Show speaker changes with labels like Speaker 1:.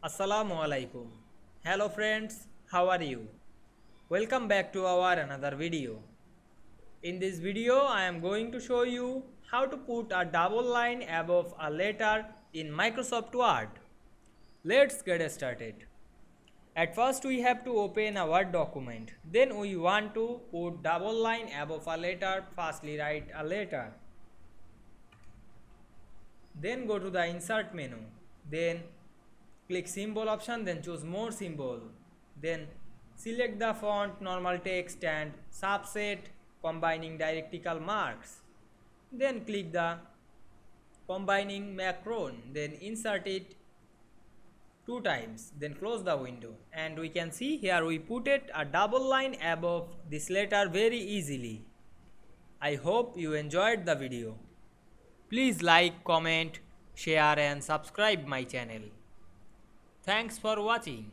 Speaker 1: Assalamu Walaikum. Hello friends, how are you? Welcome back to our another video. In this video I am going to show you how to put a double line above a letter in Microsoft Word. Let's get started. At first we have to open a Word document. Then we want to put double line above a letter. Firstly write a letter. Then go to the insert menu. Then click symbol option, then choose more symbol. Then select the font, normal text and subset combining diacritical marks. Then click the combining macron, then insert it 2 times, then close the window, and we can see here we put it a double line above this letter very easily. I hope you enjoyed the video. Please like, comment, share and subscribe my channel. Thanks for watching.